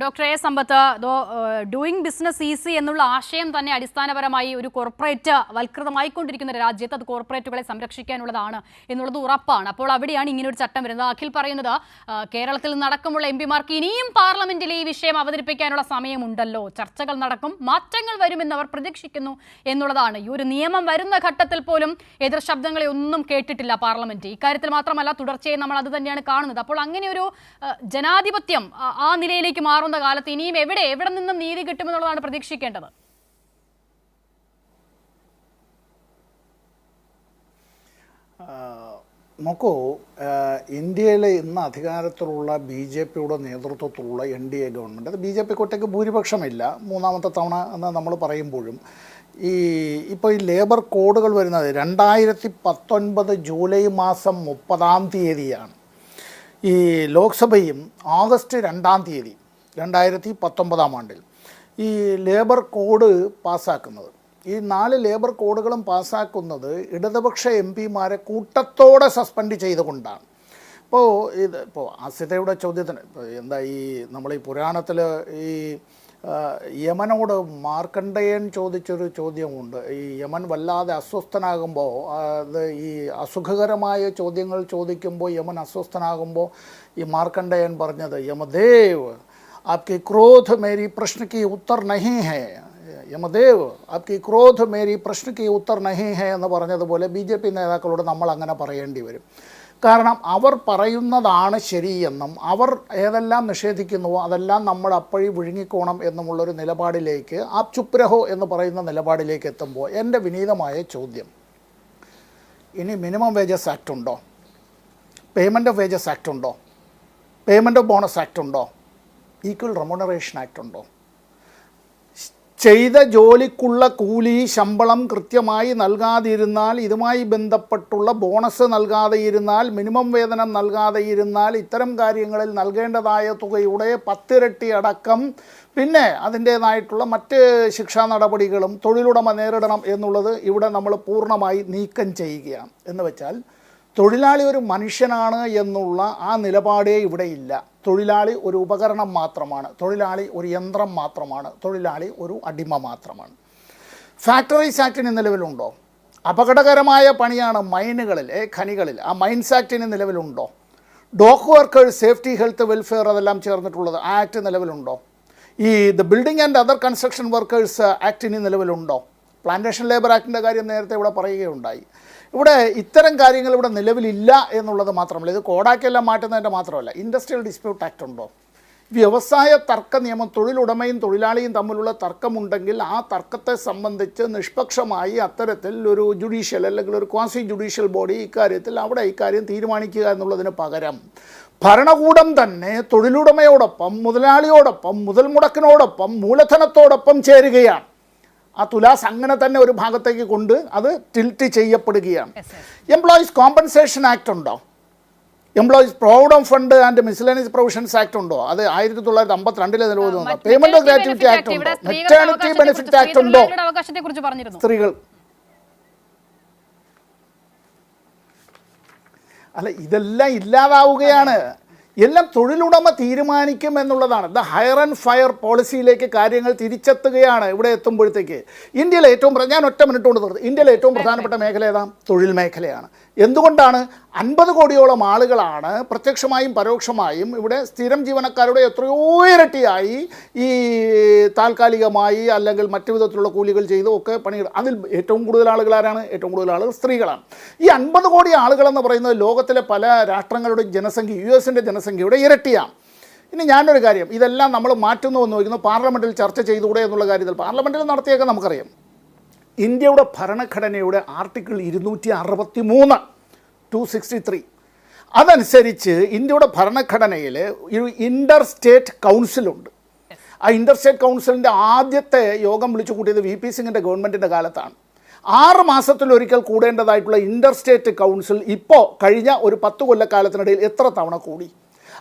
Doctor A Sampath, doing business easy എന്നുള്ള ആശയം തന്നെ അടിസ്ഥാനപരമായി ഒരു കോർപ്പറേറ്റ് വൽകൃതമായിക്കൊണ്ടിരിക്കുന്ന രാജ്യത്ത് അത് കോർപ്പറേറ്റുകളെ സംരക്ഷിക്കാനുള്ളതാണ് എന്നുള്ളത് ഉറപ്പാണ്. അപ്പോൾ അവിടെയാണ് ഇങ്ങനെ ഒരു ചട്ടം വരുന്നത്. അഖിൽ പറയുന്നത് കേരളത്തിൽ നടക്കുമുള്ള എംപിമാർക്ക് ഇനിയും പാർലമെന്റിൽ ഈ വിഷയം അവതരിപ്പിക്കാനുള്ള സമയമുണ്ടല്ലോ, ചർച്ചകൾ നടക്കും, മാറ്റങ്ങൾ വരുമെന്ന് അവർ പ്രതീക്ഷിക്കുന്നു എന്നുള്ളതാണ്. ഈ ഒരു നിയമം വരുന്ന ഘട്ടത്തിൽ പോലും എതിർ ശബ്ദങ്ങളെ ഒന്നും കേട്ടിട്ടില്ല പാർലമെന്റ്. ഇക്കാര്യത്തിൽ മാത്രമല്ല, തുടർച്ചയായി നമ്മൾ അത് തന്നെയാണ് കാണുന്നത്. അപ്പോൾ അങ്ങനെ ഒരു ജനാധിപത്യം ആ നിലയിലേക്ക് മാറുന്ന കാലത്ത് ഇനിയും എവിടെ നിന്നും നീതി കിട്ടുമെന്നുള്ളതാണ് പ്രതീക്ഷിക്കേണ്ടത്. നോക്കൂ, ഇന്ത്യയിലെ ഇന്ന് അധികാരത്തിലുള്ള BJPയുടെ നേതൃത്വത്തിലുള്ള NDA ഗവൺമെൻറ്, അത് BJPക്ക് ഒറ്റയ്ക്ക് ഭൂരിപക്ഷമില്ല, മൂന്നാമത്തെ തവണ എന്ന് നമ്മൾ പറയുമ്പോഴും ഇപ്പോൾ ഈ ലേബർ കോഡുകൾ വരുന്നത് 2019 ജൂലൈ മാസം 30 ഈ ലോക്സഭയും ഓഗസ്റ്റ് 2 2019 ഈ ലേബർ കോഡ് പാസ്സാക്കുന്നത്. ഈ 4 ലേബർ കോഡുകളും പാസ്സാക്കുന്നത് ഇടതുപക്ഷ MPമാരെ കൂട്ടത്തോടെ സസ്പെൻഡ് ചെയ്തുകൊണ്ടാണ്. ഇപ്പോൾ ആസിതയുടെ ചോദ്യത്തിന് എന്താ ഈ നമ്മൾ ഈ പുരാണത്തിൽ ഈ യമനോട് മാർക്കണ്ഡേയൻ ചോദിച്ചൊരു ചോദ്യമുണ്ട്. ഈ യമൻ വല്ലാതെ അസ്വസ്ഥനാകുമ്പോൾ, അത് ഈ അസുഖകരമായ ചോദ്യങ്ങൾ ചോദിക്കുമ്പോൾ യമൻ അസ്വസ്ഥനാകുമ്പോൾ ഈ മാർക്കണ്ഡേയൻ പറഞ്ഞത്, യമദേവ് आपके क्रोध मेरी प्रश्न की उत्तर नहीं है, യമദേവ് आपकी क्रोध मेरी प्रश्न की उत्तर नहीं है എന്ന് പറഞ്ഞതുപോലെ BJP നേതാക്കളോട് നമ്മൾ അങ്ങനെ പറയേണ്ടി വരും. കാരണം അവർ പറയുന്നതാണ് ശരിയെന്നും അവർ ഏതെല്ലാം നിഷേധിക്കുന്നുവോ അതെല്ലാം നമ്മൾ അപ്പോഴി വിഴുങ്ങിക്കോണം എന്നുമുള്ളൊരു നിലപാടിലേക്ക്, ആപ് ചുപ് രഹോ എന്ന് പറയുന്ന നിലപാടിലേക്ക് എത്തുമ്പോൾ എൻ്റെ വിനീതമായ ചോദ്യം, ഇനി മിനിമം വേജസ് ആക്ട് ഉണ്ടോ? പേയ്മെൻറ്റ് ഓഫ് വേജസ് ആക്ട് ഉണ്ടോ? പേയ്മെൻറ്റ് ഓഫ് ബോണസ് ആക്ട് ഉണ്ടോ? ഈക്വൽ റെമ്യൂണറേഷൻ ആക്ട് ഉണ്ടോ? ചെയ്ത ജോലിക്കുള്ള കൂലി ശമ്പളം കൃത്യമായി നൽകാതിരുന്നാൽ, ഇതുമായി ബന്ധപ്പെട്ടുള്ള ബോണസ് നൽകാതെയിരുന്നാൽ, മിനിമം വേതനം നൽകാതെയിരുന്നാൽ, ഇത്തരം കാര്യങ്ങളിൽ നൽകേണ്ടതായ തുകയുടെ 10 ഇരട്ടി അടക്കം പിന്നെ അതിൻ്റേതായിട്ടുള്ള മറ്റ് ശിക്ഷാ നടപടികളും തൊഴിലുടമ നേരിടണം എന്നുള്ളത് ഇവിടെ നമ്മൾ പൂർണ്ണമായി നീക്കം ചെയ്യുകയാണ്. എന്ന് വെച്ചാൽ തൊഴിലാളി ഒരു മനുഷ്യനാണ് എന്നുള്ള ആ നിലപാടേ ഇവിടെയില്ല. തൊഴിലാളി ഒരു ഉപകരണം മാത്രമാണ്, തൊഴിലാളി ഒരു യന്ത്രം മാത്രമാണ്, തൊഴിലാളി ഒരു അടിമ മാത്രമാണ്. ഫാക്ടറീസ് ആക്ടിന് നിലവിലുണ്ടോ? അപകടകരമായ പണിയാണ് മൈനുകളിൽ, ഖനികളിൽ, ആ മൈൻസ് ആക്ടിന് നിലവിലുണ്ടോ? Dock workers safety health welfare അതെല്ലാം ചേർന്നിട്ടുള്ളത് ആ ആക്ട് നിലവിലുണ്ടോ? ഈ the building and other construction workers ആക്ടിന് നിലവിലുണ്ടോ? പ്ലാന്റേഷൻ ലേബർ ആക്ടിൻ്റെ കാര്യം നേരത്തെ ഇവിടെ പറയുകയുണ്ടായി. ഇവിടെ ഇത്തരം കാര്യങ്ങൾ ഇവിടെ നിലവിലില്ല എന്നുള്ളത് മാത്രമല്ല, ഇത് കോഡാക്കെല്ലാം മാറ്റുന്നതിൻ്റെ മാത്രമല്ല, ഇൻഡസ്ട്രിയൽ ഡിസ്പ്യൂട്ട് ആക്ട് ഉണ്ടോ? വ്യവസായ തർക്ക നിയമം, തൊഴിലുടമയും തൊഴിലാളിയും തമ്മിലുള്ള തർക്കമുണ്ടെങ്കിൽ ആ തർക്കത്തെ സംബന്ധിച്ച് നിഷ്പക്ഷമായി അത്തരത്തിൽ ഒരു ജുഡീഷ്യൽ അല്ലെങ്കിൽ ഒരു ക്വാസി ജുഡീഷ്യൽ ബോഡി ഇക്കാര്യം തീരുമാനിക്കുക എന്നുള്ളതിന് പകരം ഭരണകൂടം തന്നെ തൊഴിലുടമയോടൊപ്പം, മുതലാളിയോടൊപ്പം, മുതൽ മുടക്കിനോടൊപ്പം, മൂലധനത്തോടൊപ്പം ചേരുകയാണ്. ആ തുലാസ് അങ്ങനെ തന്നെ ഒരു ഭാഗത്തേക്ക് കൊണ്ട് അത് ടിൽറ്റ് ചെയ്യപ്പെടുകയാണ്. എംപ്ലോയീസ് കോമ്പൻസേഷൻ ആക്ട് ഉണ്ടോ? Employees provident fund and miscellaneous provisions act ഉണ്ടോ? അത് 1952 നിലവിൽ വന്ന. പേയ്മെന്റ് ഓഫ് ഗ്രാറ്റുവിറ്റി ആക്ട് ഉണ്ടോ? മെറ്റേണിറ്റി ബെനിഫിറ്റ് ആക്ട് ഉണ്ടോ? സ്ത്രീകൾ അല്ല, ഇതെല്ലാം ഇല്ലാതാവുകയാണ്. എല്ലാം തൊഴിലുടമ തീരുമാനിക്കും എന്നുള്ളതാണ്. ദ ഹയർ ആൻഡ് ഫയർ പോളിസിയിലേക്ക് കാര്യങ്ങൾ തിരിച്ചെത്തുകയാണ്. ഇവിടെ എത്തുമ്പോഴത്തേക്ക് ഇന്ത്യയിലെ ഞാൻ ഒറ്റ മിനിറ്റ് കൊണ്ട് തീർത്ത്, ഇന്ത്യയിലെ ഏറ്റവും പ്രധാനപ്പെട്ട മേഖല ഏതാ? തൊഴിൽ മേഖലയാണ്. എന്തുകൊണ്ടാണ്? 50 കോടിയോളം ആളുകളാണ് പ്രത്യക്ഷമായും പരോക്ഷമായും ഇവിടെ സ്ഥിരം ജീവനക്കാരുടെ എത്രയോ ഇരട്ടിയായി ഈ താൽക്കാലികമായി അല്ലെങ്കിൽ മറ്റു വിധത്തിലുള്ള കൂലികൾ ചെയ്തും ഒക്കെ പണികൾ. അതിൽ ഏറ്റവും കൂടുതൽ ആളുകൾ ആരാണ്? ഏറ്റവും കൂടുതൽ ആളുകൾ സ്ത്രീകളാണ്. ഈ 50 കോടി ആളുകളെന്ന് പറയുന്നത് ലോകത്തിലെ പല രാഷ്ട്രങ്ങളുടെയും ജനസംഖ്യ, US-ൻ്റെ ജനസംഖ്യയുടെ ഇരട്ടിയാണ്. ഇനി ഞാനൊരു കാര്യം, ഇതെല്ലാം നമ്മൾ മാറ്റുന്നു എന്ന് നോക്കുന്നു, പാർലമെൻറ്റിൽ ചർച്ച ചെയ്തുകൂടെ എന്നുള്ള കാര്യത്തിൽ പാർലമെൻറ്റിൽ നടത്തിയൊക്കെ നമുക്കറിയാം. ഇന്ത്യയുടെ ഭരണഘടനയുടെ ആർട്ടിക്കിൾ 263 263 അതനുസരിച്ച് ഇന്ത്യയുടെ ഭരണഘടനയിൽ ഒരു ഇൻ്റർ സ്റ്റേറ്റ് കൗൺസിലുണ്ട്. ആ ഇൻ്റർ സ്റ്റേറ്റ് കൗൺസിലിൻ്റെ ആദ്യത്തെ യോഗം വിളിച്ചു കൂട്ടിയത് VP സിംഗിൻ്റെ ഗവൺമെൻറ്റിൻ്റെ കാലത്താണ്. 6 മാസത്തിലൊരിക്കൽ കൂടേണ്ടതായിട്ടുള്ള ഇൻ്റർ സ്റ്റേറ്റ് കൗൺസിൽ ഇപ്പോൾ കഴിഞ്ഞ ഒരു 10 കൊല്ലക്കാലത്തിനിടയിൽ എത്ര തവണ കൂടി?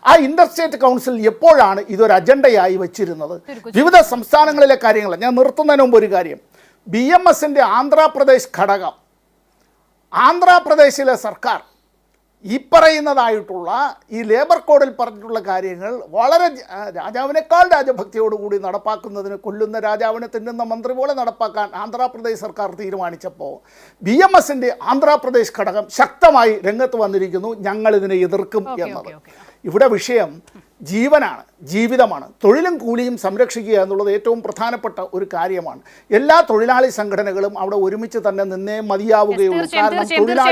ആ ഇൻ്റർ സ്റ്റേറ്റ് കൗൺസിൽ എപ്പോഴാണ് ഇതൊരു അജണ്ടയായി വെച്ചിരുന്നത്? വിവിധ സംസ്ഥാനങ്ങളിലെ കാര്യങ്ങൾ. ഞാൻ നിർത്തുന്നതിന് മുമ്പ് ഒരു കാര്യം, BMSൻ്റെ ആന്ധ്രാപ്രദേശ് ഘടകം, ആന്ധ്രാപ്രദേശിലെ സർക്കാർ ഈ പറയുന്നതായിട്ടുള്ള ഈ ലേബർ കോഡിൽ പറഞ്ഞിട്ടുള്ള കാര്യങ്ങൾ വളരെ രാജാവിനേക്കാൾ രാജഭക്തിയോടുകൂടി നടപ്പാക്കുന്നതിന് കൊല്ലുന്ന രാജാവിനെ തിന്നുന്ന മന്ത്രി പോലെ നടപ്പാക്കാൻ ആന്ധ്രാപ്രദേശ് സർക്കാർ തീരുമാനിച്ചപ്പോൾ BMSന്റെ ആന്ധ്രാപ്രദേശ് ഘടകം ശക്തമായി രംഗത്ത് വന്നിരിക്കുന്നു, ഞങ്ങൾ ഇതിനെ എതിർക്കും എന്നത്. ഇവിടെ വിഷയം ജീവനാണ്, ജീവിതമാണ്. തൊഴിലും കൂലിയും സംരക്ഷിക്കുക എന്നുള്ളത് ഏറ്റവും പ്രധാനപ്പെട്ട ഒരു കാര്യമാണ്. എല്ലാ തൊഴിലാളി സംഘടനകളും അവിടെ ഒരുമിച്ച് തന്നെ നിന്നേ മതിയാവുകയുള്ളൂ. കാരണം തൊഴിലാളികൾ